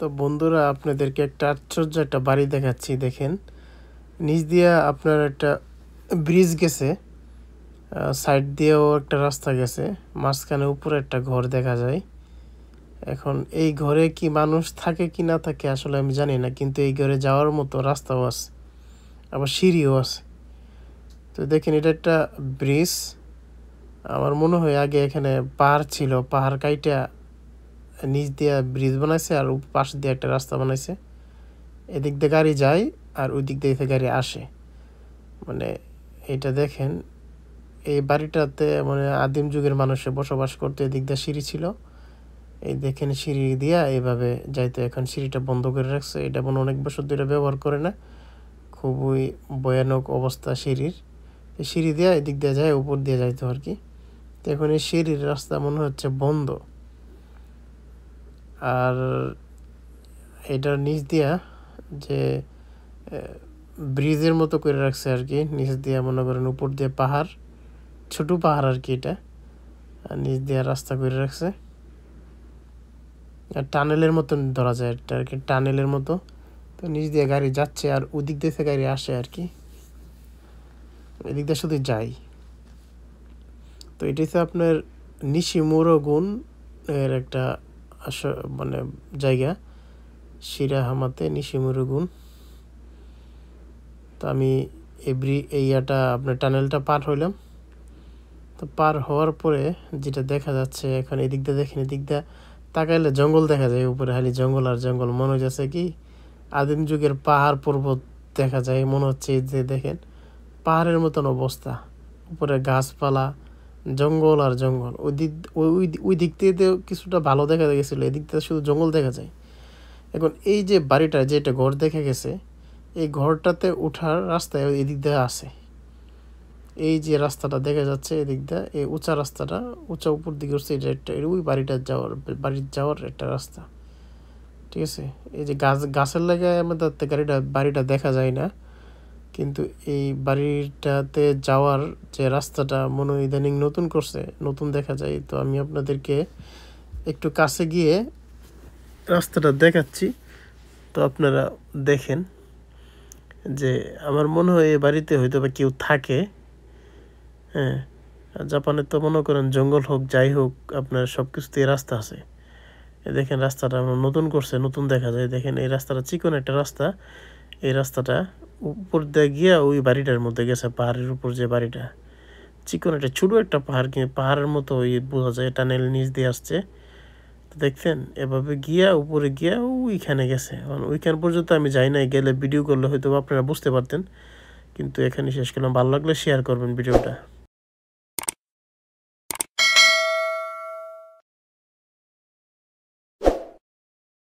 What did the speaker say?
তো বন্ধুরা, আপনাদেরকে একটা আশ্চর্য একটা বাড়ি দেখাচ্ছি। দেখেন, নিচ দিয়া আপনার একটা ব্রিজ গেছে, সাইড দিয়েও একটা রাস্তা গেছে, মাঝখানে উপরে একটা ঘর দেখা যায়। এখন এই ঘরে কি মানুষ থাকে কি না থাকে আসলে আমি জানি না, কিন্তু এই ঘরে যাওয়ার মতো রাস্তাও আছে, আবার সিঁড়িও আছে। তো দেখেন, এটা একটা ব্রিজ। আমার মনে হয় আগে এখানে পাহাড় ছিল, পাহাড় কাইটা নিচ দিয়ে ব্রিজ বানাইছে আর পাশ দিয়ে একটা রাস্তা বানাইছে। এদিক দিয়ে গাড়ি যায় আর ওই দিক দিয়ে গাড়ি আসে। মানে এটা দেখেন, এই বাড়িটাতে মানে আদিম যুগের মানুষে বসবাস করতে। এদিক দিয়ে সিঁড়ি ছিল, এই দেখেন সিঁড়ি দিয়া এইভাবে যাইতো। এখন সিঁড়িটা বন্ধ করে রাখছে, এটা মনে অনেক বছর ধরে ব্যবহার করে না। খুবই ভয়ানক অবস্থা সিঁড়ির। সিঁড়ি দিয়া এদিক দিয়ে যায়, উপর দিয়ে যাইতো আর কি। তো এখন এই সিঁড়ির রাস্তা মনে হচ্ছে বন্ধ। আর এটার নিচ দিয়া যে ব্রিজের মতো করে রাখছে আর কি, নিচ দিয়ে মনে করেন উপর দিয়ে পাহাড়, ছোট পাহাড় আর কি এটা, আর নিচ দিয়ে রাস্তা করে রাখছে। আর টানেলের মতন ধরা যায় এটা আর কি, টানেলের মতো। তো নিচ দিয়ে গাড়ি যাচ্ছে আর ওদিক দিয়ে গাড়ি আসে আর কি, এদিক দিয়ে শুধু যাই। তো এটি হচ্ছে আপনার নিশিমুরগুন এর একটা মানে জায়গা, শিরাহামাতে নিশিমুরগুন। তো আমি এইটা আপনার টানেলটা পার হইলাম। তো পার হওয়ার পরে যেটা দেখা যাচ্ছে, এখন এদিক দিয়ে দেখেন, এদিক দিয়ে তাকাইলে জঙ্গল দেখা যায়, উপরে খালি জঙ্গল আর জঙ্গল। মনে হচ্ছে কি আদিম যুগের পাহাড় পর্বত দেখা যায়, মনে হচ্ছে যে দেখেন পাহাড়ের মতন অবস্থা, উপরে গাছপালা, জঙ্গল আর জঙ্গল। ওই দিক থেকে কিছুটা ভালো দেখা গেছিলো, এদিক থেকে শুধু জঙ্গল দেখা যায়। এখন এই যে বাড়িটা, যেটা ঘর দেখা গেছে, এই ঘরটাতে ওঠার রাস্তায় এদিক দিয়ে আছে। এই যে রাস্তাটা দেখা যাচ্ছে এদিক দিয়ে, এই উঁচা রাস্তাটা, উঁচা উপর দিকে উঠছে, এটা ওই বাড়ির যাওয়ার একটা রাস্তা। ঠিক আছে, এই যে গাছের লাগায় আমাদের বাড়িটা দেখা যায় না, কিন্তু এই বাড়িটাতে যাওয়ার যে রাস্তাটা মনে হয় ইদানিং নতুন করছে, নতুন দেখা যায়। তো আমি আপনাদেরকে একটু কাছে গিয়ে রাস্তাটা দেখাচ্ছি, তো আপনারা দেখেন। যে আমার মনে হয় এই বাড়িতে হয়তো বা কেউ থাকে। হ্যাঁ, জাপানে তো মনে করেন জঙ্গল হোক যাই হোক, আপনার সব কিছুতেই রাস্তা আছে। দেখেন রাস্তাটা নতুন করছে, নতুন দেখা যায়। দেখেন এই রাস্তাটা চিকন একটা রাস্তা, এই রাস্তাটা উপর দিয়ে গিয়া ওই বাড়িটার মধ্যে গেছে, পাহাড়ের উপর যে বাড়িটা, চিকন একটা ছোটো একটা পাহাড়, কিন্তু পাহাড়ের মতো ওই বোঝা যায়, টানেল নিচ দিয়ে আসছে। তো দেখছেন এভাবে গিয়া উপরে গিয়া ওইখানে গেছে। ওইখান পর্যন্ত আমি যাই নাই, গেলে ভিডিও করলে হয়তো আপনারা বুঝতে পারতেন, কিন্তু এখানে শেষ করলাম। ভালো লাগলে শেয়ার করবেন ভিডিওটা।